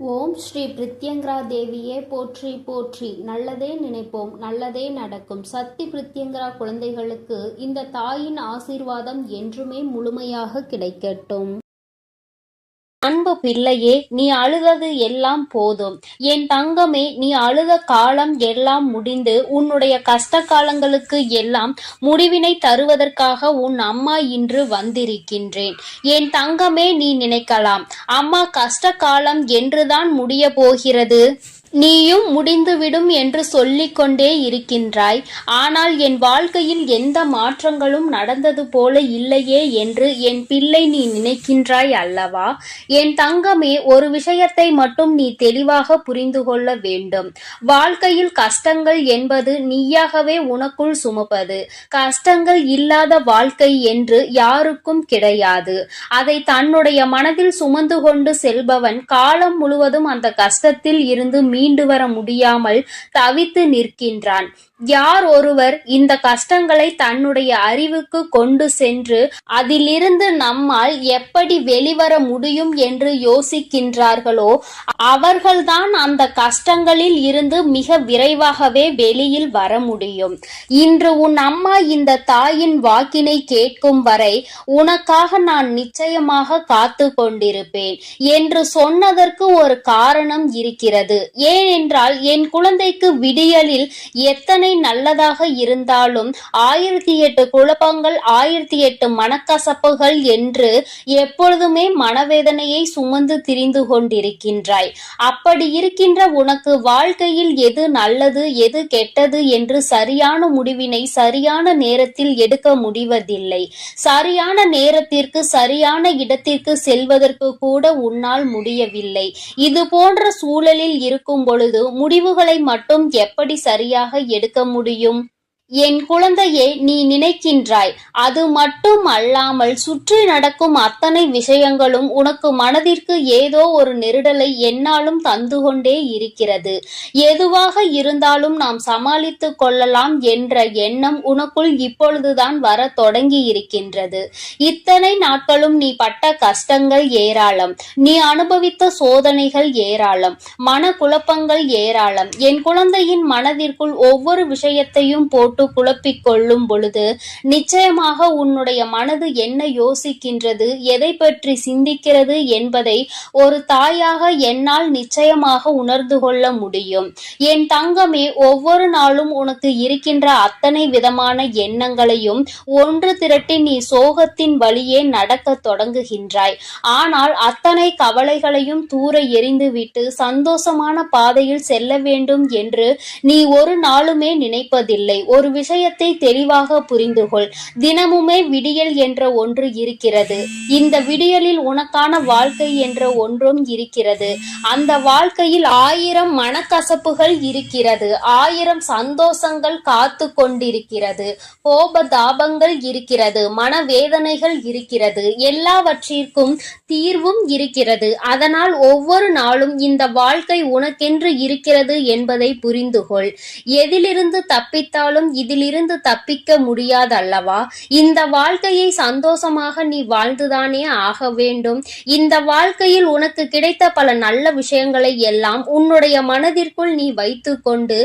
ஓம் ஸ்ரீ பிரித்யங்கரா தேவியே போற்றி போற்றி. நல்லதே நினைப்போம், நல்லதே நடக்கும். சக்தி பிரித்யங்கரா குழந்தைகளுக்கு இந்த தாயின் ஆசீர்வாதம் என்றுமே முழுமையாக கிடைக்கட்டும். அன்பு பிள்ளையே, நீ அழுதது எல்லாம் போதும். என் தங்கமே, நீ அழுத காலம் எல்லாம் முடிந்து உன்னுடைய கஷ்ட காலங்களுக்கு எல்லாம் முடிவினை தருவதற்காக உன் அம்மா இன்று வந்திருக்கின்றேன். என் தங்கமே, நீ நினைக்கலாம், அம்மா கஷ்ட காலம் என்றுதான் முடிய போகிறது, நீயும் முடிந்துவிடும் என்று சொல்லிக் கொண்டே இருக்கின்றாய். ஆனால் என் வாழ்க்கையில் எந்த மாற்றங்களும் நடந்தது போல இல்லையே என்று என் பிள்ளை நீ நினைக்கின்றாய் அல்லவா? என் தங்கமே, ஒரு விஷயத்தை மட்டும் நீ தெளிவாக புரிந்து கொள்ள வேண்டும். வாழ்க்கையில் கஷ்டங்கள் என்பது நீயாகவே உனக்குள் சுமப்பது. கஷ்டங்கள் இல்லாத வாழ்க்கை என்று யாருக்கும் கிடையாது. அதை தன்னுடைய மனதில் சுமந்து கொண்டு செல்பவன் காலம் முழுவதும் அந்த கஷ்டத்தில் இருந்து மீண்டு வர முடியாமல் தவித்து நிற்கின்றான். யார் ஒருவர் இந்த கஷ்டங்களை தன்னுடைய அறிவுக்கு கொண்டு சென்று அதிலிருந்து நம்மால் எப்படி வெளிவர முடியும் என்று யோசிக்கின்றார்களோ அவர்கள்தான் அந்த கஷ்டங்களில் இருந்து மிக விரைவாகவே வெளியில் வர முடியும். இன்று உன் அம்மா இந்த தாயின் வாக்கினை கேட்கும் வரை உனக்காக நான் நிச்சயமாக காத்து கொண்டிருப்பேன் என்று சொன்னதற்கு ஒரு காரணம் இருக்கிறது. ஏனென்றால் என் குழந்தைக்கு விடியலில் எத்தனை நல்லதாக இருந்தாலும் 1008 குழப்பங்கள் 1008 மனக்கசப்புகள் என்று எப்பொழுதுமே மனவேதனையை சுமந்து திரிந்து கொண்டிருக்கின்றாய். அப்படி இருக்கின்ற உனக்கு வாழ்க்கையில் எது நல்லது எது கெட்டது என்று சரியான முடிவினை சரியான நேரத்தில் எடுக்க முடிவதில்லை. சரியான நேரத்திற்கு சரியான இடத்திற்கு செல்வதற்கு கூட உன்னால் முடியவில்லை. இது போன்ற சூழலில் இருக்கும் பொழுது முடிவுகளை மட்டும் எப்படி சரியாக எடுக்க முடியும்? என் குழந்தையே, நீ நினைக்கின்றாய், அது மட்டும் அல்லாமல் சுற்றி நடக்கும் அத்தனை விஷயங்களும் உனக்கு மனதிற்கு ஏதோ ஒரு நெருடலை என்னாலும் தந்து கொண்டே இருக்கிறது. எதுவாக இருந்தாலும் நாம் சமாளித்து கொள்ளலாம் என்ற எண்ணம் உனக்குள் இப்பொழுதுதான் வர தொடங்கி இருக்கின்றது. இத்தனை நாட்களும் நீ பட்ட கஷ்டங்கள் ஏராளம், நீ அனுபவித்த சோதனைகள் ஏராளம், மன குழப்பங்கள் ஏராளம். என் குழந்தையின் மனதிற்குள் ஒவ்வொரு விஷயத்தையும் போட்டு குழப்பிக் கொள்ளும் பொழுது நிச்சயமாக உன்னுடைய மனது என்ன யோசிக்கின்றது, எதை பற்றி சிந்திக்கிறது என்பதை ஒரு தாயாக என்னால் நிச்சயமாக உணர்ந்து கொள்ள முடியும். என் தங்கமே, ஒவ்வொரு நாளும் உனக்கு இருக்கின்ற அத்தனை விதமான எண்ணங்களையும் ஒன்று திரட்டி நீ சோகத்தின் வழியே நடக்க தொடங்குகின்றாய். ஆனால் அத்தனை கவலைகளையும் தூர எறிந்துவிட்டு சந்தோஷமான பாதையில் செல்ல வேண்டும் என்று நீ ஒரு நாளுமே நினைப்பதில்லை. ஒரு விஷயத்தை தெளிவாக புரிந்து கொள். தினமுமே விடியல் என்ற ஒன்று இருக்கிறது. இந்த விடியலில் உனக்கான வாழ்க்கை என்ற ஒன்றும் இருக்கிறது. அந்த வாழ்க்கையில் 1000 மனக்கசப்புகள் இருக்கிறது, 1000 சந்தோஷங்கள் காத்து கொண்டிருக்கிறது, கோபதாபங்கள் இருக்கிறது, மனவேதனைகள் இருக்கிறது, எல்லாவற்றிற்கும் தீர்வும் இருக்கிறது. அதனால் ஒவ்வொரு நாளும் இந்த வாழ்க்கை உனக்கென்று இருக்கிறது என்பதை புரிந்து கொள். எதிலிருந்து தப்பித்தாலும் இதிலிருந்து தப்பிக்க முடியாதல்லவா? இந்த வாழ்க்கையை சந்தோஷமாக நீ வாழ்ந்துதானே ஆக வேண்டும். இந்த வாழ்க்கையில் உனக்கு கிடைத்த பல நல்ல விஷயங்களை எல்லாம் உன்னுடைய மனதிற்குள் நீ வைத்து கொண்டு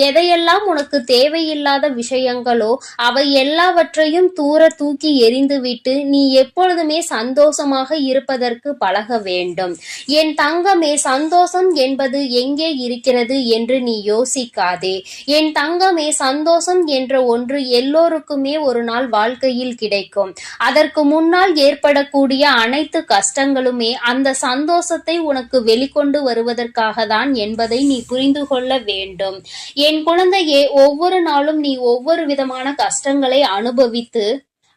எதையெல்லாம் உனக்கு தேவையில்லாத விஷயங்களோ அவை எல்லாவற்றையும் தூர தூக்கி எறிந்துவிட்டு நீ எப்பொழுதுமே சந்தோஷமாக இருப்பதற்கு பழக வேண்டும். என் தங்கமே, சந்தோஷம் என்பது எங்கே இருக்கிறது என்று நீ யோசிக்காதே. என் தங்கமே, சந்தோஷம் என்ற ஒன்று எல்லோருக்குமே ஒரு நாள் வாழ்க்கையில் கிடைக்கும். அதற்கு முன்னால் ஏற்படக்கூடிய அனைத்து கஷ்டங்களுமே அந்த சந்தோஷத்தை உனக்கு வெளிக்கொண்டு வருவதற்காக தான் என்பதை நீ புரிந்து கொள்ள வேண்டும். என் குழந்தையே, ஒவ்வொரு நாளும் நீ ஒவ்வொரு விதமான கஷ்டங்களை அனுபவித்து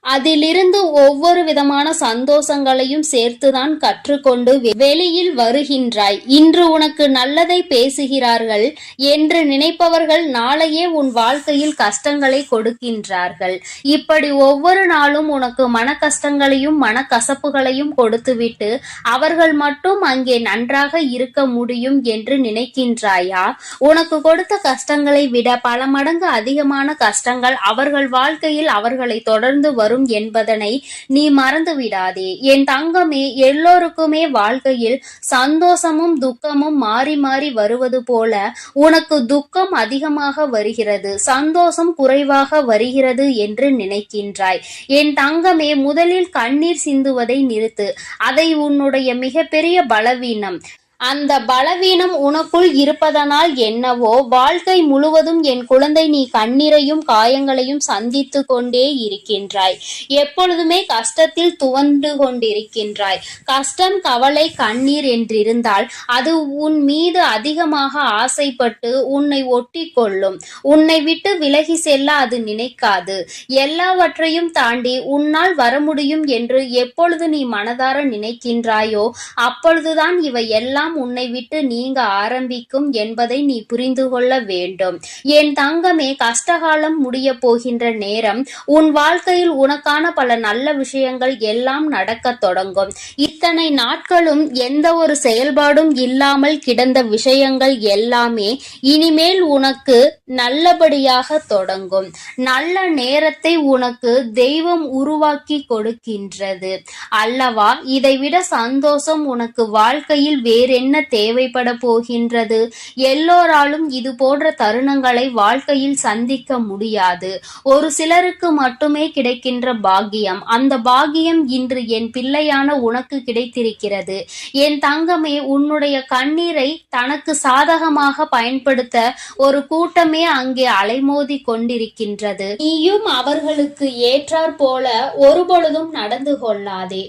அதிலிருந்து ஒவ்வொரு விதமான சந்தோஷங்களையும் சேர்த்துதான் கற்றுக்கொண்டு வெளியில் வருகின்றாய். இன்று உனக்கு நல்லதை பேசுகிறார்கள் என்று நினைப்பவர்கள் நாளையே உன் வாழ்க்கையில் கஷ்டங்களை கொடுக்கின்றார்கள். இப்படி ஒவ்வொரு நாளும் உனக்கு மன கஷ்டங்களையும் மனக்கசப்புகளையும் கொடுத்துவிட்டு அவர்கள் மட்டும் அங்கே நன்றாக இருக்க முடியும் என்று நினைக்கின்றாயா? உனக்கு கொடுத்த கஷ்டங்களை விட பல மடங்கு அதிகமான கஷ்டங்கள் அவர்கள் வாழ்க்கையில் அவர்களை தொடர்ந்து வரும் வரும் என்பதனை நீ மறந்து விடாதே. என் தங்கமே, எல்லோருக்குமே வாழ்க்கையில் சந்தோஷமும் துக்கமும் மாறி மாறி வருவது போல உனக்கு துக்கம் அதிகமாக வருகிறது, சந்தோஷம் குறைவாக வருகிறது என்று நினைக்கின்றாய். என் தங்கமே, முதலில் கண்ணீர் சிந்துவதை நிறுத்து. அதை உன்னுடைய மிகப்பெரிய பலவீனம். அந்த பலவீனம் உனக்குள் இருப்பதனால் என்னவோ வாழ்க்கை முழுவதும் என் குழந்தை நீ கண்ணீரையும் காயங்களையும் சந்தித்து கொண்டே இருக்கின்றாய். எப்பொழுதுமே கஷ்டத்தில் துவண்டு கொண்டிருக்கின்றாய். கஷ்டம், கவலை, கண்ணீர் என்றிருந்தால் அது உன் மீது அதிகமாக ஆசைப்பட்டு உன்னை ஒட்டி கொள்ளும். உன்னை விட்டு விலகி செல்ல அது நினைக்காது. எல்லாவற்றையும் தாண்டி உன்னால் வர முடியும் என்று எப்பொழுது நீ மனதார நினைக்கின்றாயோ அப்பொழுதுதான் இவை எல்லாம் உன்னை விட்டு நீங்க ஆரம்பிக்கும் என்பதை நீ புரிந்து கொள்ள வேண்டும். என் தங்கமே, கஷ்டகாலம் முடிய போகின்ற நேரம். உன் வாழ்க்கையில் உனக்கான பல நல்ல விஷயங்கள் எல்லாம் நடக்க தொடங்கும். இத்தனை நாட்களும் எந்த ஒரு செயல்பாடும் இல்லாமல் கிடந்த விஷயங்கள் எல்லாமே இனிமேல் உனக்கு நல்லபடியாக தொடங்கும். நல்ல நேரத்தை உனக்கு தெய்வம் உருவாக்கி கொடுக்கின்றது அல்லவா? இதைவிட சந்தோஷம் உனக்கு வாழ்க்கையில் வேறென்ன தேவைப்பட போகின்றது? எல்லோராலும் இது போன்ற தருணங்களை வாழ்க்கையில் சந்திக்க முடியாது. ஒரு சிலருக்கு மட்டுமே கிடைக்கின்ற பாக்கியம். அந்த பாக்கியம் இன்று என் பிள்ளையான உனக்கு கிடைத்திருக்கிறது. என் தங்கமே, உன்னுடைய கண்ணீரை தனக்கு சாதகமாக பயன்படுத்த ஒரு கூட்டமே அங்கே அலைமோதி கொண்டிருக்கின்றது. நீயும் அவர்களுக்கு ஏற்றாற் போல ஒருபொழுதும் நடந்து கொள்ளாதே.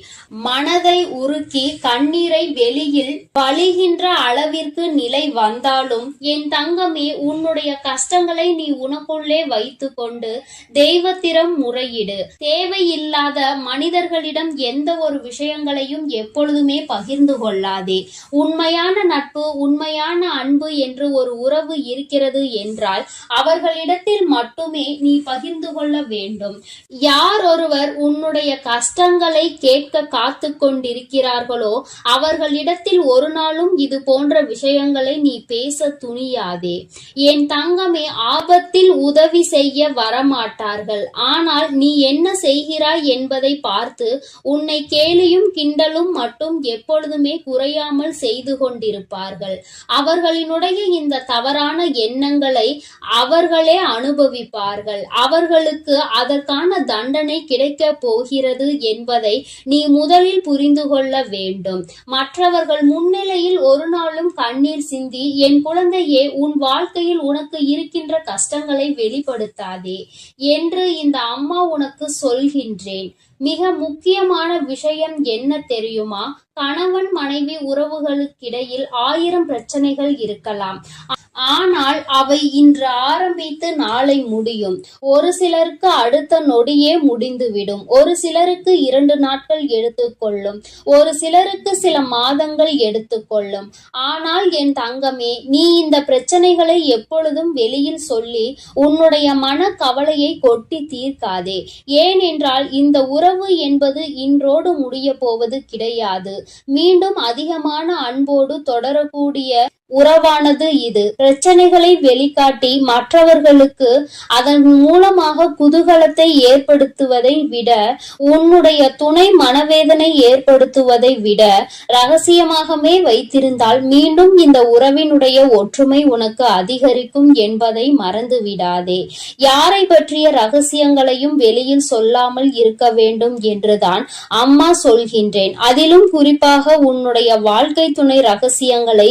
மனதை உருக்கி கண்ணீரை வெளியில் வழிகின்ற அளவிற்கு நிலை வந்தாலும் என் தங்கமே, உன்னுடைய கஷ்டங்களை நீ உனக்குள்ளே வைத்து கொண்டு தெய்வத்திடம் முறையிடு. தேவையில்லாத மனிதர்களிடம் எந்த ஒரு விஷயங்களையும் எப்பொழுதுமே பகிர்ந்து கொள்ளாதே. உண்மையான நட்பு, உண்மையான அன்பு என்று ஒரு உறவு இருக்கிறது என்றால் அவர்களிடத்தில் மட்டுமே நீ பகிர்ந்து கொள்ள வேண்டும். யார் ஒருவர் உன்னுடைய கஷ்டங்களை கேட்க காத்து கொண்டிருக்கிறார்களோ அவர்களிடத்தில் ஒரு நாளும் இது போன்ற விஷயங்களை நீ பேச துணியாதே. என் தங்கமே, ஆபத்தில் உதவி செய்ய வரமாட்டார்கள். ஆனால் நீ என்ன செய்கிறாய் என்பதை பார்த்து உன்னை கேலியும் கிண்டலும் மட்டும் எப்பொழுதுமே குறையாமல் செய்து கொண்டிருப்பார்கள். அவர்களினுடைய இந்த தவறான எண்ணங்களை அவர்களே அனுபவிப்பார்கள். அவர்களுக்கு அதற்கான தண்டனை கிடைக்க போகிறது என்பதை நீ முதலில் புரிந்து கொள்ள வேண்டும். மற்றவர்கள் முன்னிலையில் ஒரு நாளும் கண்ணீர் சிந்தி என் குழந்தையே, உன் வாழ்க்கையில் உனக்கு இருக்கின்ற கஷ்டங்களை வெளிப்படுத்தாதே என்று இந்த அம்மா உனக்கு சொல்கின்றேன். மிக முக்கியமான விஷயம் என்ன தெரியுமா? கணவன் மனைவி உறவுகளுக்கிடையில் 1000 பிரச்சனைகள் இருக்கலாம். ஆனால் அவை இன்று ஆரம்பித்து நாளை முடியும். ஒரு சிலருக்கு அடுத்த நொடியே முடிந்துவிடும். ஒரு சிலருக்கு 2 நாட்கள் எடுத்துக்கொள்ளும். ஒரு சிலருக்கு சில மாதங்கள் எடுத்துக்கொள்ளும். ஆனால் என் தங்கமே, நீ இந்த பிரச்சனைகளை எப்பொழுதும் வெளியில் சொல்லி உன்னுடைய மன கவலையை கொட்டி தீர்க்காதே. ஏனென்றால் இந்த உறவு என்பது இன்றோடு முடிய போவது கிடையாது. மீண்டும் அதிகமான அன்போடு தொடரக்கூடிய உறவானது இது. பிரச்சனைகளை வெளிக்காட்டி மற்றவர்களுக்கு அதன் மூலமாக குதூகலத்தை ஏற்படுத்துவதை விட, உன்னுடைய துணை மனவேதனை ஏற்படுத்துவதை விட ரகசியமாகவே வைத்திருந்தால் மீண்டும் இந்த உறவினுடைய ஒற்றுமை உனக்கு அதிகரிக்கும் என்பதை மறந்து விடாதே. யாரை பற்றிய ரகசியங்களையும் வெளியில் சொல்லாமல் இருக்க வேண்டும் என்றுதான் அம்மா சொல்கின்றேன். அதிலும் குறிப்பாக உன்னுடைய வாழ்க்கை துணை ரகசியங்களை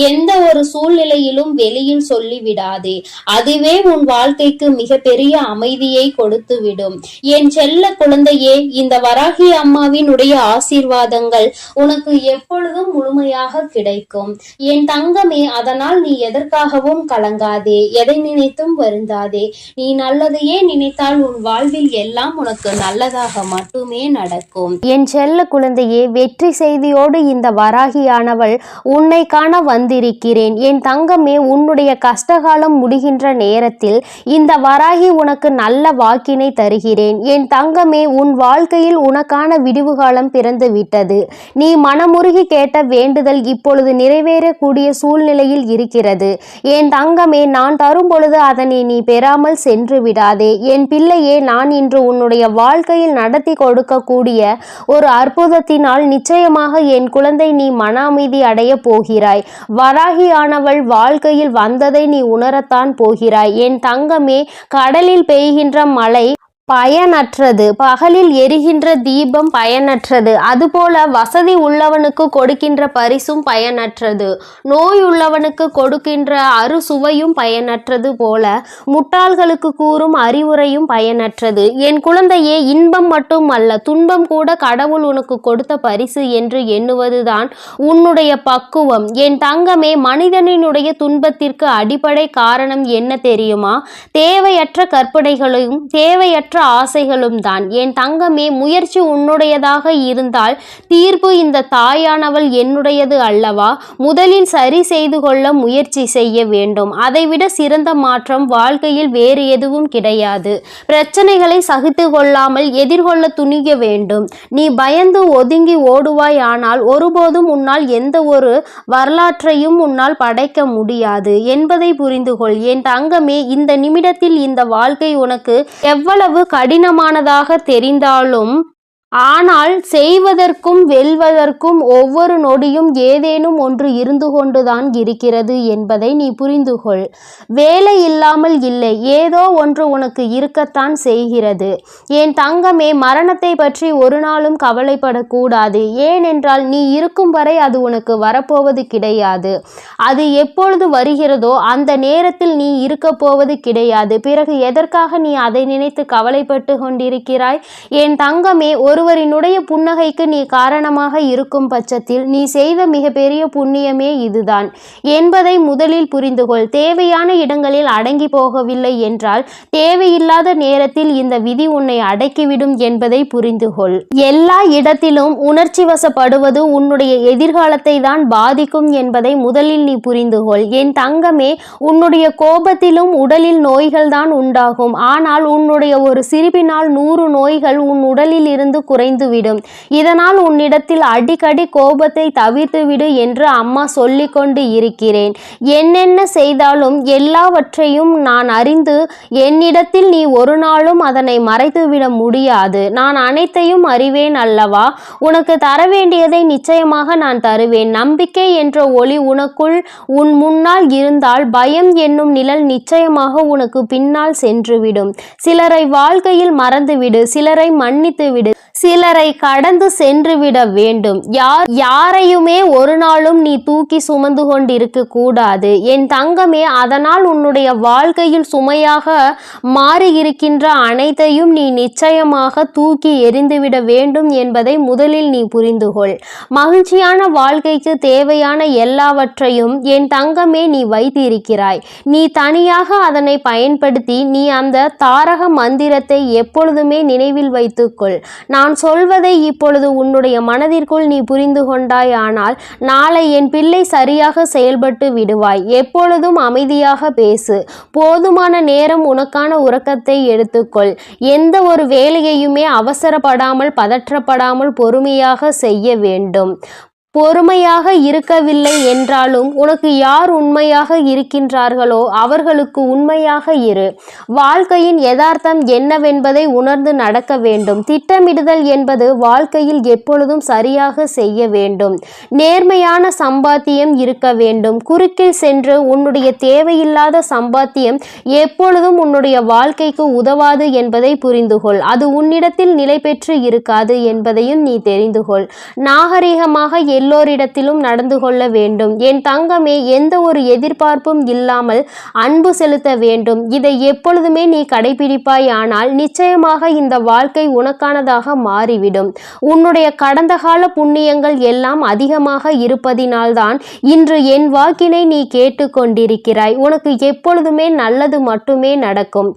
எந்த ஒரு சூழ்நிலையிலும் வெளியில் சொல்லிவிடாதே. அதுவே உன் வாழ்க்கைக்கு மிகப்பெரிய அமைதியை கொடுத்துவிடும். என் செல்ல குழந்தையே, இந்த வராகி அம்மாவினுடைய ஆசீர்வாதங்கள் உனக்கு எப்பொழுதும் முழுமையாக கிடைக்கும். என் தங்கமே, அதனால் நீ எதற்காகவும் கலங்காதே, எதை நினைத்தும் வருந்தாதே. நீ நல்லதையே நினைத்தால் உன் வாழ்வில் எல்லாம் உனக்கு நல்லதாக மட்டுமே நடக்கும். என் செல்ல குழந்தையே, வெற்றி செய்தியோடு இந்த வராகியானவள் உன்னை காண வந்திருக்கிறாள். இருக்கிறேன். என் தங்கமே, உன்னுடைய கஷ்டகாலம் முடிகின்ற நேரத்தில் இந்த வராகி உனக்கு நல்ல வாக்கினை தருகிறேன். என் தங்கமே, உன் வாழ்க்கையில் உனக்கான விடிவு காலம் பிறந்து விட்டது. நீ மனமுருகி கேட்ட வேண்டுதல் இப்பொழுது நிறைவேறக்கூடிய சூழ்நிலையில் இருக்கிறது. என் தங்கமே, நான் தரும் பொழுது அதனை நீ பெறாமல் சென்று விடாதே. என் பிள்ளையே, நான் இன்று உன்னுடைய வாழ்க்கையில் நடத்தி கொடுக்கக்கூடிய ஒரு அற்புதத்தினால் நிச்சயமாக என் குழந்தை நீ மன அமைதி அடைய போகிறாய். வராகியானவள் வாழ்க்கையில் வந்ததை நீ உணரத்தான் போகிறாய். என் தங்கமே, கடலில் பெய்கின்ற மழை பயனற்றது, பகலில் எரிகின்ற தீபம் பயனற்றது, அதுபோல வசதி உள்ளவனுக்கு கொடுக்கின்ற பரிசும் பயனற்றது, நோய் உள்ளவனுக்கு கொடுக்கின்ற அறுசுவையும் பயனற்றது போல முட்டாள்களுக்கு கூறும் அறிவுரையும் பயனற்றது. என் குழந்தையே, இன்பம் மட்டும் அல்ல, துன்பம் கூட கடவுள் உனக்கு கொடுத்த பரிசு என்று எண்ணுவதுதான் உன்னுடைய பக்குவம். என் தங்கமே, மனிதனினுடைய துன்பத்திற்கு அடிப்படை காரணம் என்ன தெரியுமா? தேவையற்ற கற்பனைகளையும் தேவையற்ற ஆசைகளும் தான். என் தங்கமே, முயற்சி உன்னுடையதாக இருந்தால் தீர்ப்பு இந்த தாயானவள் என்னுடையது அல்லவா? முதலில் சரி செய்து கொள்ள முயற்சி செய்ய வேண்டும். அதைவிட சிறந்த மாற்றம் வாழ்க்கையில் வேறு எதுவும் கிடையாது. பிரச்சனைகளை சகித்து கொள்ளாமல் எதிர்கொள்ள துணிய வேண்டும். நீ பயந்து ஒதுங்கி ஓடுவாய், ஆனால் ஒருபோதும் உன்னால் எந்த ஒரு வரலாற்றையும் உன்னால் படைக்க முடியாது என்பதை புரிந்து கொள். என் தங்கமே, இந்த நிமிடத்தில் இந்த வாழ்க்கை உனக்கு எவ்வளவு கடினமானதாக தெரிந்தாலும், ஆனால் செய்வதற்கும் வெல்வதற்கும் ஒவ்வொரு நொடியும் ஏதேனும் ஒன்று இருந்து கொண்டுதான் இருக்கிறது என்பதை நீ புரிந்து கொள். வேலை இல்லாமல் இல்லை, ஏதோ ஒன்று உனக்கு இருக்கத்தான் செய்கிறது. என் தங்கமே, மரணத்தை பற்றி ஒரு நாளும் கவலைப்படக்கூடாது. ஏனென்றால் நீ இருக்கும் வரை அது உனக்கு வரப்போவது கிடையாது. அது எப்பொழுது வருகிறதோ அந்த நேரத்தில் நீ இருக்க போவது கிடையாது. பிறகு எதற்காக நீ அதை நினைத்து கவலைப்பட்டு கொண்டிருக்கிறாய்? என் தங்கமே, ஒருவரினுடைய புன்னகைக்கு நீ காரணமாக இருக்கும் பட்சத்தில் நீ செய்த மிகப்பெரிய புண்ணியமே இதுதான் என்பதை முதலில் புரிந்து கொள். தேவையான இடங்களில் அடங்கி போகவில்லை என்றால் தேவையில்லாத நேரத்தில் இந்த விதி உன்னை அடக்கிவிடும் என்பதை புரிந்து கொள். எல்லா இடத்திலும் உணர்ச்சி வசப்படுவது உன்னுடைய எதிர்காலத்தை தான் பாதிக்கும் என்பதை முதலில் நீ புரிந்து கொள். என் தங்கமே, உன்னுடைய கோபத்திலும் உடலில் நோய்கள் தான் உண்டாகும். ஆனால் உன்னுடைய ஒரு சிரிப்பினால் 100 நோய்கள் உன் உடலில் இருந்து குறைந்துவிடும். இதனால் உன்னிடத்தில் அடிக்கடி கோபத்தை தவிர்த்து விடு என்று அம்மா சொல்லிக் கொண்டு இருக்கிறேன். என்னென்ன செய்தாலும் எல்லாவற்றையும் நான் அறிந்து என்னிடத்தில் நீ ஒரு நாளும் அதனை மறைத்துவிட முடியாது. நான் அனைத்தையும் அறிவேன் அல்லவா? உனக்கு தர வேண்டியதை நிச்சயமாக நான் தருவேன். நம்பிக்கை என்ற ஒளி உனக்குள் உன் முன்னால் இருந்தால் பயம் என்னும் நிழல் நிச்சயமாக உனக்கு பின்னால் சென்றுவிடும். சிலரை வாழ்க்கையில் மறந்துவிடு, சிலரை மன்னித்து விடு, சிலரை கடந்து சென்று விட வேண்டும். யாரையுமே ஒரு நாளும் நீ தூக்கி சுமந்து கொண்டிருக்க கூடாது என் தங்கமே. அதனால் உன்னுடைய வாழ்க்கையில் சுமையாக மாறி இருக்கின்ற அனைத்தையும் நீ நிச்சயமாக தூக்கி எறிந்துவிட வேண்டும் என்பதை முதலில் நீ புரிந்து கொள். மகிழ்ச்சியான வாழ்க்கைக்கு தேவையான எல்லாவற்றையும் என் தங்கமே நீ வைத்திருக்கிறாய். நீ தனியாக அதனை பயன்படுத்தி நீ அந்த தாரக மந்திரத்தை எப்பொழுதுமே நினைவில் வைத்துக்கொள். நான் சொல்வதை இப்பொழுது உன்னுடைய மனதிற்குள் நீ புரிந்து கொண்டாய், ஆனால் நாளை என் பிள்ளை சரியாக செயல்பட்டு விடுவாய். எப்பொழுதும் அமைதியாக பேசு. போதுமான நேரம் உனக்கான உறக்கத்தை எடுத்துக்கொள். எந்த ஒரு வேலையையுமே அவசரப்படாமல் பதற்றப்படாமல் பொறுமையாக செய்ய வேண்டும். பொறுமையாக இருக்கவில்லை என்றாலும் உனக்கு யார் உண்மையாக இருக்கின்றார்களோ அவர்களுக்கு உண்மையாக இரு. வாழ்க்கையின் யதார்த்தம் என்னவென்பதை உணர்ந்து நடக்க வேண்டும். திட்டமிடுதல் என்பது வாழ்க்கையில் எப்பொழுதும் சரியாக செய்ய வேண்டும். நேர்மையான சம்பாத்தியம் இருக்க வேண்டும். குறுக்கில் சென்று உன்னுடைய தேவையில்லாத சம்பாத்தியம் எப்பொழுதும் உன்னுடைய வாழ்க்கைக்கு உதவாது என்பதை புரிந்து கொள். அது உன்னிடத்தில் நிலை பெற்று இருக்காது என்பதையும் நீ தெரிந்து கொள். நாகரிகமாக எல்லோரிடத்திலும் நடந்து கொள்ள வேண்டும். என் தங்கமே, எந்த ஒரு எதிர்பார்ப்பும் இல்லாமல் அன்பு செலுத்த வேண்டும். இதை எப்பொழுதுமே நீ கடைபிடிப்பாய், ஆனால் நிச்சயமாக இந்த வாழ்க்கை உனக்கானதாக மாறிவிடும். உன்னுடைய கடந்த கால புண்ணியங்கள் எல்லாம் அதிகமாக இருப்பதினால்தான் இன்று என் வாக்கினை நீ கேட்டுக்கொண்டிருக்கிறாய். உனக்கு எப்பொழுதுமே நல்லது மட்டுமே நடக்கும்.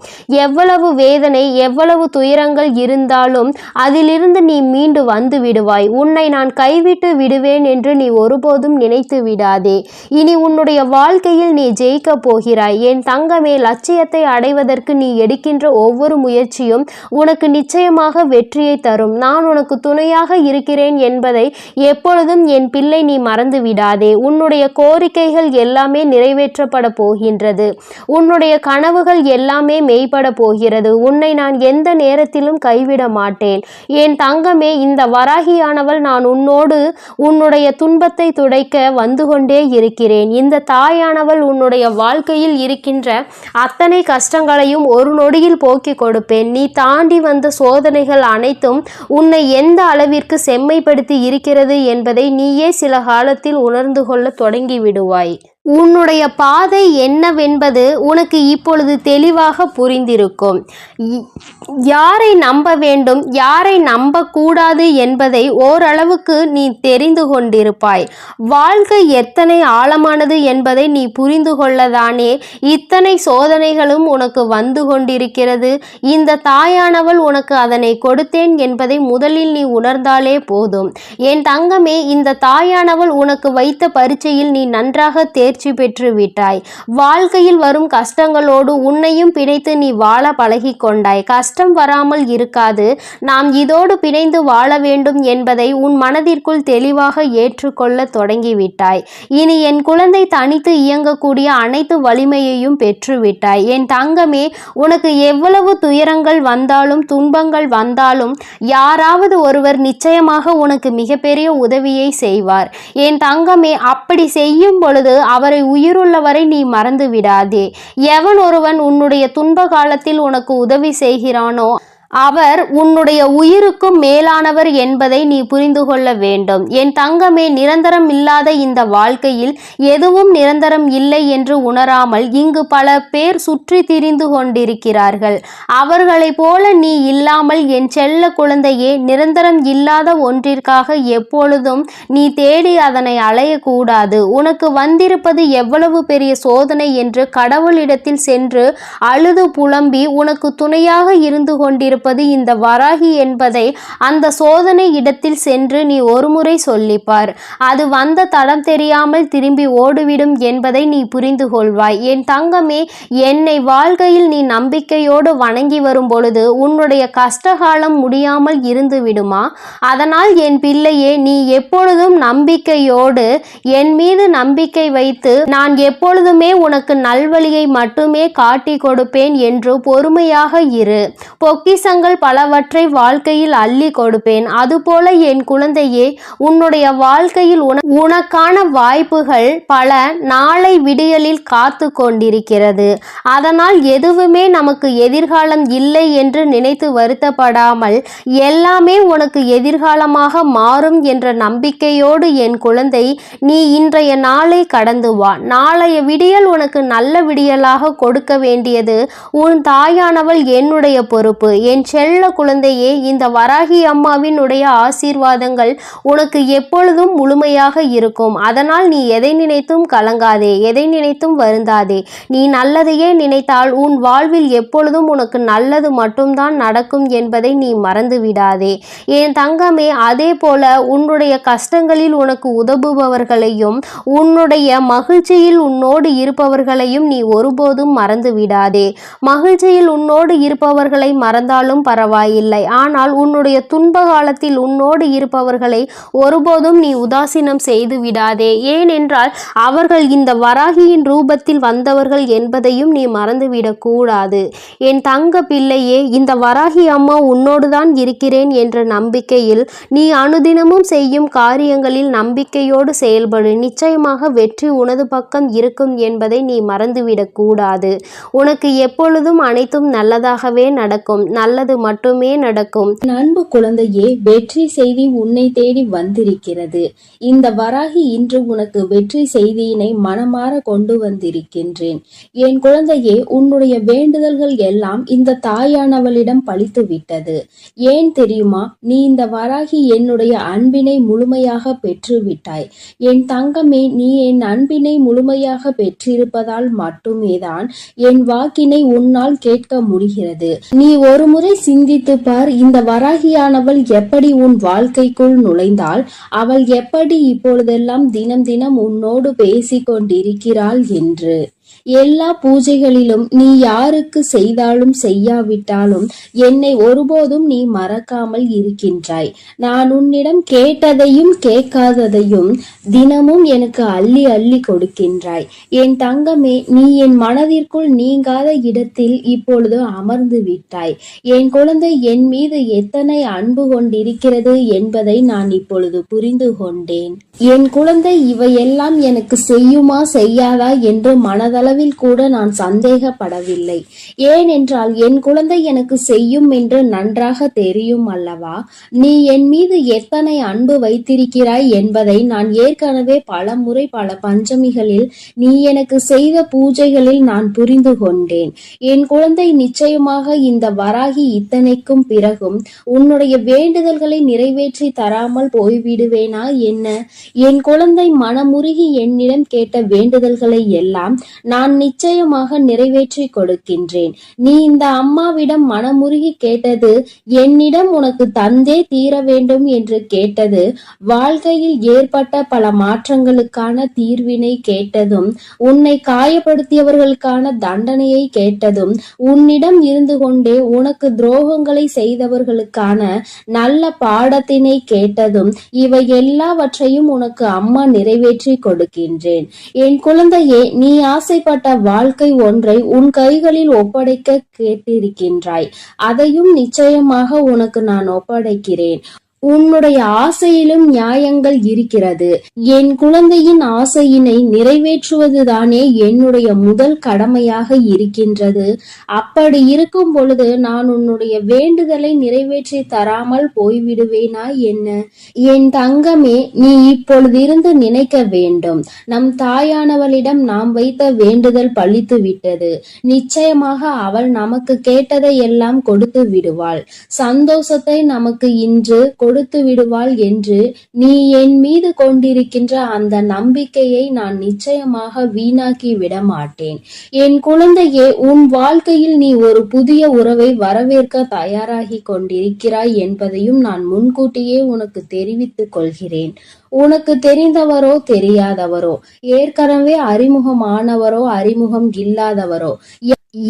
எவ்வளவு வேதனை, எவ்வளவு துயரங்கள் இருந்தாலும் அதிலிருந்து நீ மீண்டு வந்து விடுவாய். உன்னை நான் கைவிட்டு விடுவேன் விட்டேன் என்று நீ ஒருபோதும் நினைத்து விடாதே. இனி உன்னுடைய வாழ்க்கையில் நீ ஜெயிக்க போகிறாய். என் தங்கமே, லட்சியத்தை அடைவதற்கு நீ எடுக்கின்ற ஒவ்வொரு முயற்சியும் உனக்கு நிச்சயமாக வெற்றியை தரும். நான் உனக்கு துணையாக இருக்கிறேன் என்பதை எப்பொழுதும் என் பிள்ளை நீ மறந்து விடாதே. உன்னுடைய கோரிக்கைகள் எல்லாமே நிறைவேற்றப்பட போகின்றது. உன்னுடைய கனவுகள் எல்லாமே மெய்ப்பட போகிறது. உன்னை நான் எந்த நேரத்திலும் கைவிட மாட்டேன். என் தங்கமே, இந்த வராகியானவள் நான் உன்னோடு உன்னுடைய துன்பத்தை துடைக்க வந்து கொண்டே இருக்கிறேன். இந்த தாயானவள் உன்னுடைய வாழ்க்கையில் இருக்கின்ற அத்தனை கஷ்டங்களையும் ஒரு நொடியில் போக்கிக் கொடுப்பேன். நீ தாண்டி வந்த சோதனைகள் அனைத்தும் உன்னை எந்த அளவிற்கு செம்மைப்படுத்தி இருக்கிறது என்பதை நீயே சில காலத்தில் உணர்ந்து கொள்ள தொடங்கி விடுவாய். உன்னுடைய பாதை என்னவென்பது உனக்கு இப்பொழுது தெளிவாக புரிந்திருக்கும். யாரை நம்ப வேண்டும், யாரை நம்பக்கூடாது என்பதை ஓரளவுக்கு நீ தெரிந்து கொண்டிருப்பாய். வாழ்க்கை எத்தனை ஆழமானது என்பதை நீ புரிந்து கொள்ளதானே இத்தனை சோதனைகளும் உனக்கு வந்து கொண்டிருக்கிறது. இந்த தாயானவள் உனக்கு அதனை கொடுத்தேன் என்பதை முதலில் நீ உணர்ந்தாலே போதும். என் தங்கமே, இந்த தாயானவள் உனக்கு வைத்த பரீட்சையில் நீ நன்றாக தேர்ச்சி பெற்று விட்டாய். வாழ்க்கையில் வரும் கஷ்டங்களோடு உன்னையும் பிணைத்து நீ வாழ பழகி கொண்டாய். கஷ்டம் வராமல் இருக்காது. நாம் இதோடு பிணைந்து வாழ வேண்டும் என்பதை உன் மனதிற்குள் தெளிவாக ஏற்றுக்கொள்ள தொடங்கிவிட்டாய். இனி என் குழந்தை தனித்து இயங்கக்கூடிய அனைத்து வலிமையையும் பெற்றுவிட்டாய். என் தங்கமே, உனக்கு எவ்வளவு துயரங்கள் வந்தாலும் துன்பங்கள் வந்தாலும் யாராவது ஒருவர் நிச்சயமாக உனக்கு மிகப்பெரிய உதவியை செய்வார். என் தங்கமே, அப்படி செய்யும் பொழுது அவரை உயிருள்ளவரை நீ மறந்து விடாதே. எவன் ஒருவன் உன்னுடைய துன்ப காலத்தில் உனக்கு உதவி செய்கிறானோ அவர் உன்னுடைய உயிருக்கும் மேலானவர் என்பதை நீ புரிந்து கொள்ள வேண்டும். என் தங்கமே, நிரந்தரம் இல்லாத இந்த வாழ்க்கையில் எதுவும் நிரந்தரம் இல்லை என்று உணராமல் இங்கு பல பேர் சுற்றி திரிந்து கொண்டிருக்கிறார்கள். அவர்களைப் போல நீ இல்லாமல் என் செல்ல குழந்தையே, நிரந்தரம் இல்லாத ஒன்றிற்காக எப்பொழுதும் நீ தேடி அதனை அலையக்கூடாது. உனக்கு வந்திருப்பது எவ்வளவு பெரிய சோதனை என்று கடவுளிடத்தில் சென்று அழுது புலம்பி உனக்கு துணையாக இருந்து கொண்டிருப்பது இந்த வராகி என்பதை அந்த சோதனை இடத்தில் சென்று நீ ஒருமுறை சொல்லிப்பார். அது வந்த தடம் தெரியாமல் திரும்பி ஓடிவிடும் என்பதை நீ புரிந்து கொள்வாய். என் தங்கமே, என்னை வாழ்க்கையில் நீ நம்பிக்கையோடு வணங்கி வரும் பொழுது உன்னுடைய கஷ்டகாலம் முடியாமல் இருந்து விடுமா? அதனால் என் பிள்ளையே, நீ எப்பொழுதும் நம்பிக்கையோடு என் மீது நம்பிக்கை வைத்து நான் எப்பொழுதுமே உனக்கு நல்வழியை மட்டுமே காட்டி கொடுப்பேன் என்று பொறுமையாக இரு. பொக்கிஷங்கள் பலவற்றை வாழ்க்கையில் அள்ளி கொடுப்பேன். அதுபோல என் குழந்தையே, உன்னுடைய வாழ்க்கையில் உனக்கான வாய்ப்புகள் பல நாளை விடியலில் காத்து கொண்டிருக்கிறது. அதனால் எதுவுமே நமக்கு எதிர்காலம் இல்லை என்று நினைத்து வருத்தப்படாமல் எல்லாமே உனக்கு எதிர்காலமாக மாறும் என்ற நம்பிக்கையோடு என் குழந்தை, நீ இன்றைய நாளை கடந்து வா. நாளைய விடியல் உனக்கு நல்ல விடியலாக கொடுக்க வேண்டியது உன் தாயானவள் என்னுடைய பொறுப்பு. என் செல்ல குழந்தையே, இந்த வராகி அம்மாவினுடைய ஆசீர்வாதங்கள் உனக்கு எப்பொழுதும் முழுமையாக இருக்கும். அதனால் நீ எதை நினைத்தும் கலங்காதே, எதை நினைத்தும் வருந்தாதே. நீ நல்லதையே நினைத்தால் உன் வாழ்வில் எப்பொழுதும் உனக்கு நல்லது மட்டும்தான் நடக்கும் என்பதை நீ மறந்து விடாதே. என் தங்கமே, அதே போல உன்னுடைய கஷ்டங்களில் உனக்கு உதவுபவர்களையும் உன்னுடைய மகிழ்ச்சியில் உன்னோடு இருப்பவர்களையும் நீ ஒருபோதும் மறந்து விடாதே. மகிழ்ச்சியில் உன்னோடு இருப்பவர்களை மறந்தாலும் பரவாயில்லை, ஆனால் உன்னுடைய துன்ப காலத்தில் உன்னோடு இருப்பவர்களை ஒருபோதும் நீ உதாசீனம் செய்து விடாதே. ஏனென்றால் அவர்கள் இந்த வராகியின் ரூபத்தில் வந்தவர்கள் என்பதையும் நீ மறந்துவிடக் கூடாது. என் தங்க பிள்ளையே, இந்த வராகி அம்மா உன்னோடு தான் இருக்கிறேன் என்ற நம்பிக்கையில் நீ அனுதினமும் செய்யும் காரியங்களில் நம்பிக்கையோடு செயல்படு. நிச்சயமாக வெற்றி உனது பக்கம் இருக்கும் என்பதை நீ மறந்துவிடக் கூடாது. உனக்கு எப்பொழுதும் அனைத்தும் நல்லதாகவே நடக்கும். நல்லது மட்டுமே நடக்கும். அன்பு குழந்தையே, வெற்றி செய்தி உன்னை தேடி வந்திருக்கிறது. இந்த வராகி இன்று உனக்கு வெற்றி செய்தியினை மனமாற கொண்டு வந்திருக்கின்றேன். என் குழந்தையே, உன்னுடைய வேண்டுதல்கள் எல்லாம் இந்த தாயானவளிடம் பலித்து விட்டது. ஏன் தெரியுமா? நீ இந்த வராகி என்னுடைய அன்பினை முழுமையாக பெற்று விட்டாய். என் தங்கமே, நீ என் அன்பினை முழுமையாக பெற்றிருப்பதால் மட்டுமே தான் என் வாக்கினை உன்னால் கேட்க முடிகிறது. நீ ஒரு முறை ஒருமுறை சிந்தித்துப் பார், இந்த வராகியானவள் எப்படி உன் வாழ்க்கைக்குள் நுழைந்தாள்? அவள் எப்படி இப்பொழுதெல்லாம் தினம் தினம் உன்னோடு பேசிக் கொண்டிருக்கிறாள் என்று. எல்லா பூஜைகளிலும் நீ யாருக்கு செய்தாலும் செய்யாவிட்டாலும் என்னை ஒருபோதும் நீ மறக்காமல் இருக்கின்றாய். நான் உன்னிடம் கேட்டதையும் கேட்காததையும் தினமும் எனக்கு அள்ளி அள்ளி கொடுக்கின்றாய். என் தங்கமே, நீ என் மனதிற்குள் நீங்காத இடத்தில் இப்பொழுது அமர்ந்து விட்டாய். என் குழந்தை என் மீது எத்தனை அன்பு கொண்டிருக்கிறது என்பதை நான் இப்பொழுது புரிந்து கொண்டேன். என் குழந்தை இவையெல்லாம் எனக்கு செய்யுமா செய்யாதா என்று மனதளவில் கூட நான் சந்தேகப்படவில்லை. ஏனென்றால் என் குழந்தை எனக்கு செய்யும் என்று நன்றாக தெரியும் அல்லவா? நீ என் மீது எத்தனை அன்பு வைத்திருக்கிறாய் என்பதை நான் ஏற்கனவே பல முறை பல பஞ்சமிகளில் நீ எனக்கு செய்த பூஜைகளில் நான் புரிந்து கொண்டேன். என் குழந்தை, நிச்சயமாக இந்த வராகி இத்தனைக்கும் பிறகும் உன்னுடைய வேண்டுதல்களை நிறைவேற்றி தராமல் போய்விடுவேனா என்ன? என் குழந்தை, மனமுருகி என்னிடம் கேட்ட வேண்டுதல்களை எல்லாம் நான் நிச்சயமாக நிறைவேற்றி கொடுக்கின்றேன். நீ இந்த அம்மாவிடம் மனமுருகி கேட்டது, என்னிடம் உனக்கு தந்தே தீர வேண்டும் என்று கேட்டது, வாழ்க்கையில் ஏற்பட்ட பல மாற்றங்களுக்கான தீர்வினை கேட்டதும், உன்னை காயப்படுத்தியவர்களுக்கான தண்டனையை கேட்டதும், உன்னிடம் இருந்து கொண்டே உனக்கு துரோகங்களை செய்தவர்களுக்கான நல்ல பாடத்தினை கேட்டதும், இவை எல்லாவற்றையும் உனக்கு அம்மா நிறைவேற்றி கொடுக்கின்றேன். என் குழந்தையே, நீ ஆசைப்பட்ட வாழ்க்கை ஒன்றை உன் கைகளில் ஒப்படைக்க கேட்டிருக்கின்றாய். அதையும் நிச்சயமாக உனக்கு நான் ஒப்படைக்கிறேன். உன்னுடைய ஆசையிலும் நியாயங்கள் இருக்கிறது. என் குழந்தையின் ஆசையினை நிறைவேற்றுவதுதானே என்னுடைய முதல் கடமையாக இருக்கின்றது. அப்படி இருக்கும் பொழுது நான் உன்னுடைய வேண்டுதலை நிறைவேற்றி தராமல் போய்விடுவேனா என்ன? என் தங்கமே, நீ இப்பொழுதிருந்து நினைக்க வேண்டும், நம் தாயானவளிடம் நாம் வைத்த வேண்டுதல் பலித்து விட்டது. நிச்சயமாக அவள் நமக்கு கேட்டதை எல்லாம் கொடுத்து விடுவாள். சந்தோஷத்தை நமக்கு இன்று கொடுத்து விடுவாள் என்று நீ என் மீது கொண்டிருக்கின்ற அந்த நம்பிக்கையை நான் நிச்சயமாக வீணாக்கி விட மாட்டேன். என் குழந்தையே, உன் வாழ்க்கையில் நீ ஒரு புதிய உறவை வரவேற்க தயாராகி கொண்டிருக்கிறாய் என்பதையும் நான் முன்கூட்டியே உனக்கு தெரிவித்துக் கொள்கிறேன். உனக்கு தெரிந்தவரோ தெரியாதவரோ, ஏற்கனவே அறிமுகமானவரோ அறிமுகம் இல்லாதவரோ,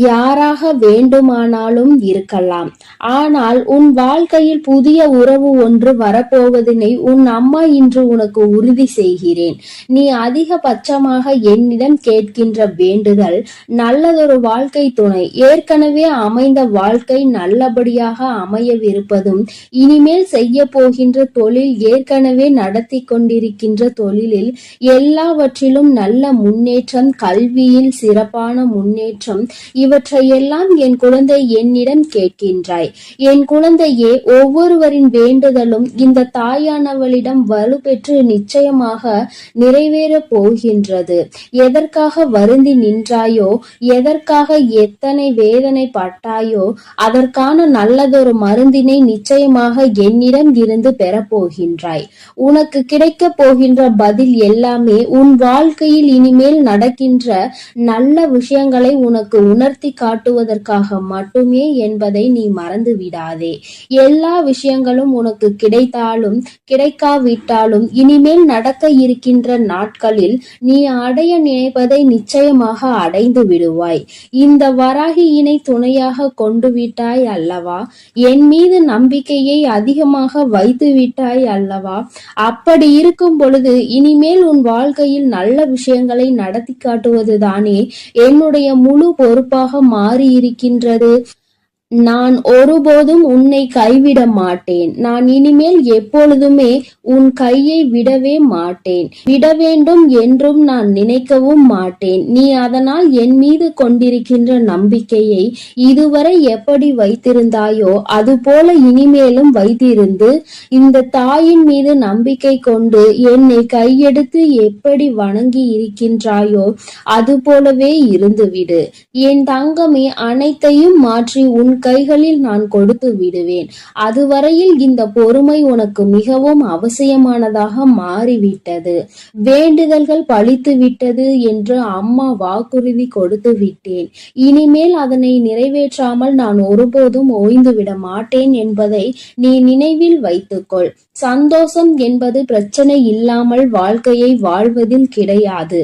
யாராக வேண்டுமானாலும் இருக்கலாம். ஆனால் உன் வாழ்க்கையில் புதிய உறவு ஒன்று வரப்போவதனை உன் அம்மா இன்று உனக்கு உறுதி செய்கிறேன். நீ அதிகபட்சமாக என்னிடம் கேட்கின்ற வேண்டுதல் நல்லதொரு வாழ்க்கை துணை, ஏற்கனவே அமைந்த வாழ்க்கை நல்லபடியாக அமையவிருப்பதும், இனிமேல் செய்ய போகின்ற தொழில், ஏற்கனவே நடத்தி கொண்டிருக்கின்ற தொழிலில் எல்லாவற்றிலும் நல்ல முன்னேற்றம், கல்வியில் சிறப்பான முன்னேற்றம், இவற்றையெல்லாம் என் குழந்தை என்னிடம் கேட்கின்றாய். என் குழந்தையே, ஒவ்வொருவரின் வேண்டுதலும் இந்த தாயானவளிடம் வலுப்பெற்று நிச்சயமாக நிறைவேற போகின்றது. எதற்காக வருந்தி நின்றாயோ, எதற்காக எத்தனை வேதனை பட்டாயோ, அதற்கான நல்லதொரு மருந்தினை நிச்சயமாக என்னிடம் இருந்து பெறப்போகின்றாய். உனக்கு கிடைக்க போகின்ற பதில் எல்லாமே உன் வாழ்க்கையில் இனிமேல் நடக்கின்ற நல்ல விஷயங்களை உனக்கு உணர்த்தி காட்டுவதற்காக மட்டுமே என்பதை நீ மறந்து விடாதே. எல்லா விஷயங்களும் உனக்கு கிடைத்தாலும் கிடைக்காவிட்டாலும் இனிமேல் நடக்க இருக்கின்ற நாட்களில் நீ அடைய நினைப்பதை நிச்சயமாக அடைந்து விடுவாய். இந்த வராகியினை துணையாக கொண்டு விட்டாய் அல்லவா? என் மீது நம்பிக்கையை அதிகமாக வைத்து விட்டாய் அல்லவா? அப்படி இருக்கும் பொழுது இனிமேல் உன் வாழ்க்கையில் நல்ல விஷயங்களை நடத்தி காட்டுவதுதானே என்னுடைய முழு பொறுப்பாக மாறியிருக்கின்றது. நான் ஒருபோதும் உன்னை கைவிட மாட்டேன். நான் இனிமேல் எப்பொழுதுமே உன் கையை விடவே மாட்டேன். விட வேண்டும் என்றும் நான் நினைக்கவும் மாட்டேன். நீ அதனால் என் மீது கொண்டிருக்கின்ற நம்பிக்கையை இதுவரை எப்படி வைத்திருந்தாயோ அதுபோல இனிமேலும் வைத்திருந்து, இந்த தாயின் மீது நம்பிக்கை கொண்டு என்னை கையெடுத்து எப்படி வணங்கி இருக்கின்றாயோ அது போலவே இருந்துவிடு. என் தங்கமே, அனைத்தையும் மாற்றி உன் கைகளில் நான் கொடுத்து விடுவேன். அதுவரையில் இந்த பொறுமை உனக்கு மிகவும் அவசியமானதாக மாறிவிட்டது. வேண்டுதல்கள் பலித்து விட்டது என்று அம்மா வாக்குறுதி கொடுத்து விட்டேன். இனிமேல் அதனை நிறைவேற்றாமல் நான் ஒருபோதும் ஓய்ந்துவிட மாட்டேன் என்பதை நீ நினைவில் வைத்துக்கொள். சந்தோஷம் என்பது பிரச்சனை இல்லாமல் வாழ்க்கையை வாழ்வதில் கிடையாது.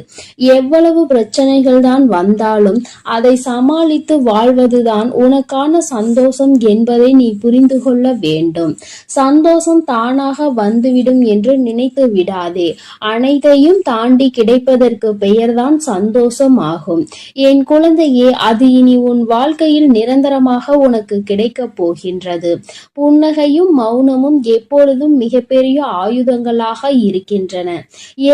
எவ்வளவு பிரச்சனைகள் தான் வந்தாலும் அதை சமாளித்து வாழ்வதுதான் உனக்கான சந்தோஷம் என்பதை நீ புரிந்து கொள்ள வேண்டும். சந்தோஷம் தானாக வந்துவிடும் என்று நினைத்து விடாதே. அனைத்தையும் தாண்டி கிடைப்பதற்கு பெயர்தான் சந்தோஷம் ஆகும். என் குழந்தையே, அது இனி உன் வாழ்க்கையில் நிரந்தரமாக உனக்கு கிடைக்கப் போகின்றது. புன்னகையும் மௌனமும் எப்பொழுதும் மிகப்பெரிய ஆயுதங்களாக இருக்கின்றன.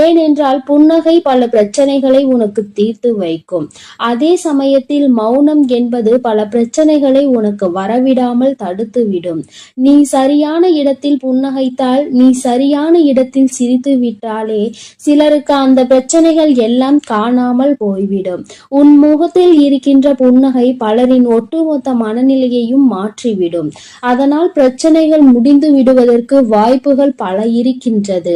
ஏனென்றால் புன்னகை பல பிரச்சனைகளை உனக்கு தீர்த்து வைக்கும். அதே சமயத்தில் மௌனம் என்பது பல பிரச்சனைகளை உனக்கு வரவிடாமல் தடுத்துவிடும். நீ சரியான இடத்தில் புன்னகைத்தால், நீ சரியான இடத்தில் சிரித்து விட்டாலே சிலருக்கு அந்த பிரச்சனைகள் எல்லாம் காணாமல் போய்விடும். உன் முகத்தில் இருக்கின்ற புன்னகை பலரின் ஒட்டுமொத்த மனநிலையையும் மாற்றிவிடும். அதனால் பிரச்சனைகள் முடிந்து விடுவதற்கு வாய்ப்புகள் பல இருக்கின்றது.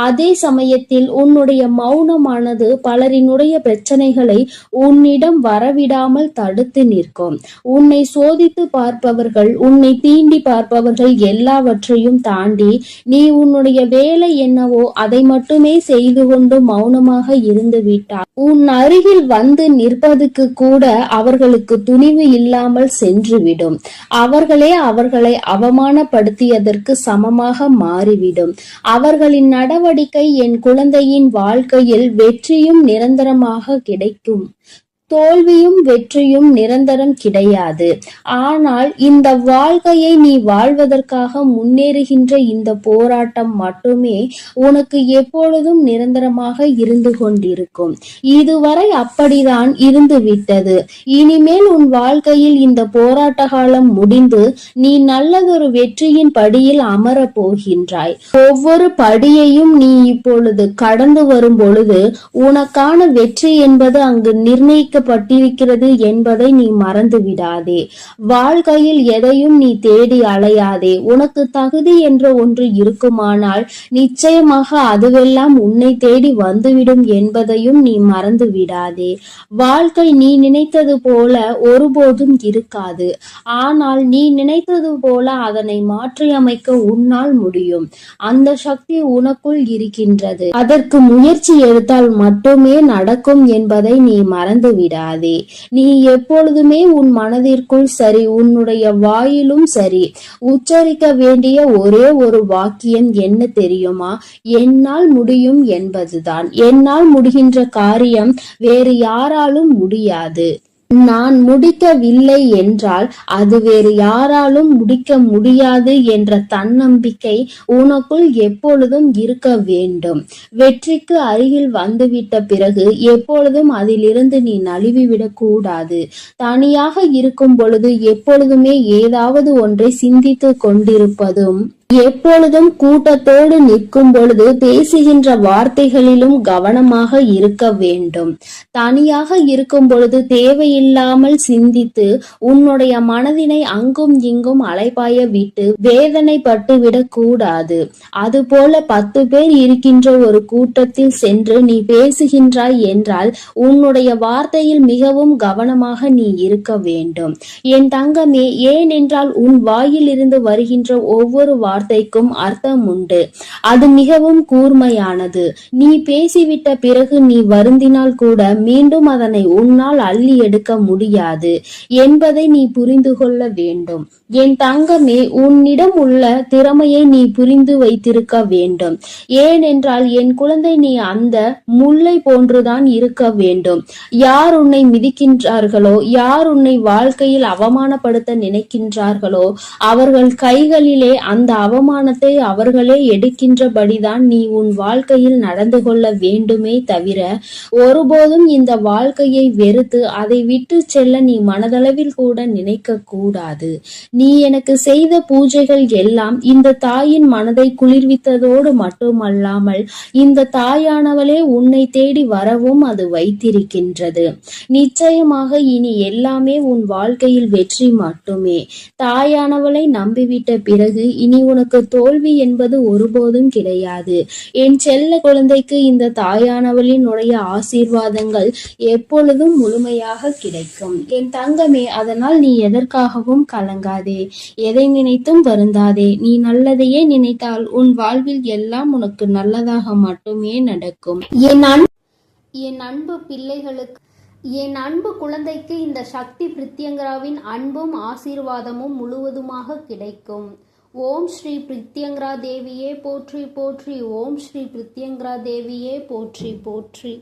அதே சமயத்தில் உன்னுடைய மௌனமானது பலரினுடைய பிரச்சனைகளை உன்னிடம் வரவிடாமல் தடுத்து நிற்கும். உன்னை சோதித்து பார்ப்பவர்கள், உன்னை தீண்டி பார்ப்பவர்கள் எல்லாவற்றையும் தாண்டி நீ உன்னுடைய வேலை என்னவோ அதை மட்டுமே செய்து கொண்டு மௌனமாக இருந்து விட்டால் உன் அருகில் வந்து நிற்பதுக்கு கூட அவர்களுக்கு துணிவு இல்லாமல் சென்றுவிடும். அவர்களே அவர்களை அவமானப்படுத்தியதற்கு சமமாக மாறிவிடும். அவர்களின் நடவடிக்கை என் குழந்தையின் வாழ்க்கையில் வெற்றியும் நிரந்தரமாக கிடைக்கும். தோல்வியும் வெற்றியும் நிரந்தரம் கிடையாது. ஆனால் இந்த வாழ்க்கையை நீ வாழ்வதற்காக முன்னேறுகின்ற இந்த போராட்டம் மட்டுமே உனக்கு எப்பொழுதும் நிரந்தரமாக இருந்து கொண்டிருக்கும். இதுவரை அப்படிதான் இருந்து விட்டது. இனிமேல் உன் வாழ்க்கையில் இந்த போராட்ட காலம் முடிந்து நீ நல்லதொரு வெற்றியின் படியில் அமரப் போகின்றாய். ஒவ்வொரு படியையும் நீ இப்பொழுது கடந்து வரும் பொழுது உனக்கான வெற்றி என்பது அங்கு பட்டிருக்கிறது என்பதை நீ மறந்து விடாதே. வாழ்க்கையில் எதையும் நீ தேடி அலையாதே. உனக்கு தகுதி என்ற ஒன்று இருக்குமானால் நிச்சயமாக அதுவெல்லாம் உன்னை தேடி வந்துவிடும் என்பதையும் நீ மறந்து விடாதே. வாழ்க்கை நீ நினைத்தது போல ஒருபோதும் இருக்காது. ஆனால் நீ நினைத்தது போல அதனை மாற்றியமைக்க உன்னால் முடியும். அந்த சக்தி உனக்குள் இருக்கின்றது. அதற்கு முயற்சி எடுத்தால் மட்டுமே நடக்கும் என்பதை நீ மறந்து விடாதே. நீ எப்பொழுதுமே உன் மனதிற்குள் சரி, உன்னுடைய வாயிலும் சரி, உச்சரிக்க வேண்டிய ஒரே ஒரு வாக்கியம் என்ன தெரியுமா? என்னால் முடியும் என்பதுதான். என்னால் முடிகின்ற காரியம் வேறு யாராலும் முடியாது. நான் முடிக்கவில்லை என்றால் அது வேறு யாராலும் முடிக்க முடியாது என்ற தன்னம்பிக்கை உனக்குள் எப்பொழுதும் இருக்க வேண்டும். வெற்றிக்கு அருகில் வந்துவிட்ட பிறகு எப்பொழுதும் அதிலிருந்து நீ நழுவிவிடக் கூடாது. தனியாக இருக்கும் பொழுது எப்பொழுதுமே ஏதாவது ஒன்றை சிந்தித்து கொண்டிருப்பதும், எப்பொழுதும் கூட்டத்தோடு நிற்கும் பொழுது பேசுகின்ற வார்த்தைகளிலும் கவனமாக இருக்க வேண்டும். தனியாக இருக்கும் பொழுது தேவையில்லாமல் சிந்தித்து உன்னுடைய மனதினை அங்கும் இங்கும் அலைபாய விட்டு வேதனைப்பட்டு விடக் கூடாது. அதுபோல 10 பேர் இருக்கின்ற ஒரு கூட்டத்தில் சென்று நீ பேசுகின்றாய் என்றால் உன்னுடைய வார்த்தையில் மிகவும் கவனமாக நீ இருக்க வேண்டும் என் தங்கமே. ஏனென்றால் உன் வாயில் இருந்து வருகின்ற ஒவ்வொரு வார்த்தைக்கும் அர்த்தம் உண்டு. அது மிகவும் கூர்மையானது. நீ பேசிவிட்ட பிறகு நீ வருந்தினால் கூட மீண்டும் அதனை உன்னால் அள்ளி எடுக்க முடியாது என்பதை நீ புரிந்து கொள்ள வேண்டும். என் தங்கமே, உன்னிடம் உள்ள திறமையை நீ புரிந்து வைத்திருக்க வேண்டும். ஏனென்றால் என் குழந்தை, நீ அந்த முல்லை போன்றுதான் இருக்க வேண்டும். யார் உன்னை மிதிக்கின்றார்களோ, யார் உன்னை வாழ்க்கையில் அவமானப்படுத்த நினைக்கின்றார்களோ அவர்கள் கைகளிலே அந்த அவமானத்தை அவர்களே எடுக்கின்றபடிதான் நீ உன் வாழ்க்கையில் நடந்து கொள்ள வேண்டுமே தவிர ஒருபோதும் இந்த வாழ்க்கையை வெறுத்து அதை விட்டு செல்ல நீ மனதளவில் கூட நினைக்க கூடாது. நீ எனக்கு செய்த பூஜைகள் எல்லாம் இந்த தாயின் மனதை குளிர்வித்ததோடு மட்டுமல்லாமல் இந்த தாயானவளே உன்னை தேடி வரவும் அது வைத்திருக்கின்றது. நிச்சயமாக இனி எல்லாமே உன் வாழ்க்கையில் வெற்றி மட்டுமே. தாயானவளை நம்பிவிட்ட பிறகு இனி உனக்கு தோல்வி என்பது ஒருபோதும் கிடையாது. என் செல்ல குழந்தைக்கு இந்த தாயானவளினுடைய ஆசீர்வாதங்கள் எப்பொழுதும் முழுமையாக கிடைக்கும். என் தங்கமே, அதனால் நீ எதற்காகவும் கலங்காதே, எதை நினைத்தும் வருந்தாதே. நீ நல்லதையே நினைத்தால் உன் வாழ்வில் எல்லாம் உனக்கு நல்லதாக மட்டுமே நடக்கும். என் அன்பு பிள்ளைகளுக்கு, என் அன்பு குழந்தைக்கு இந்த சக்தி பிரித்யங்கராவின் அன்பும் ஆசீர்வாதமும் முழுவதுமாக கிடைக்கும். ஓம் ஸ்ரீ பிரித்யங்கரா தேவியே போற்றி போற்றி. ஓம் ஸ்ரீ பிரித்யங்கரா தேவியே போற்றி போற்றி.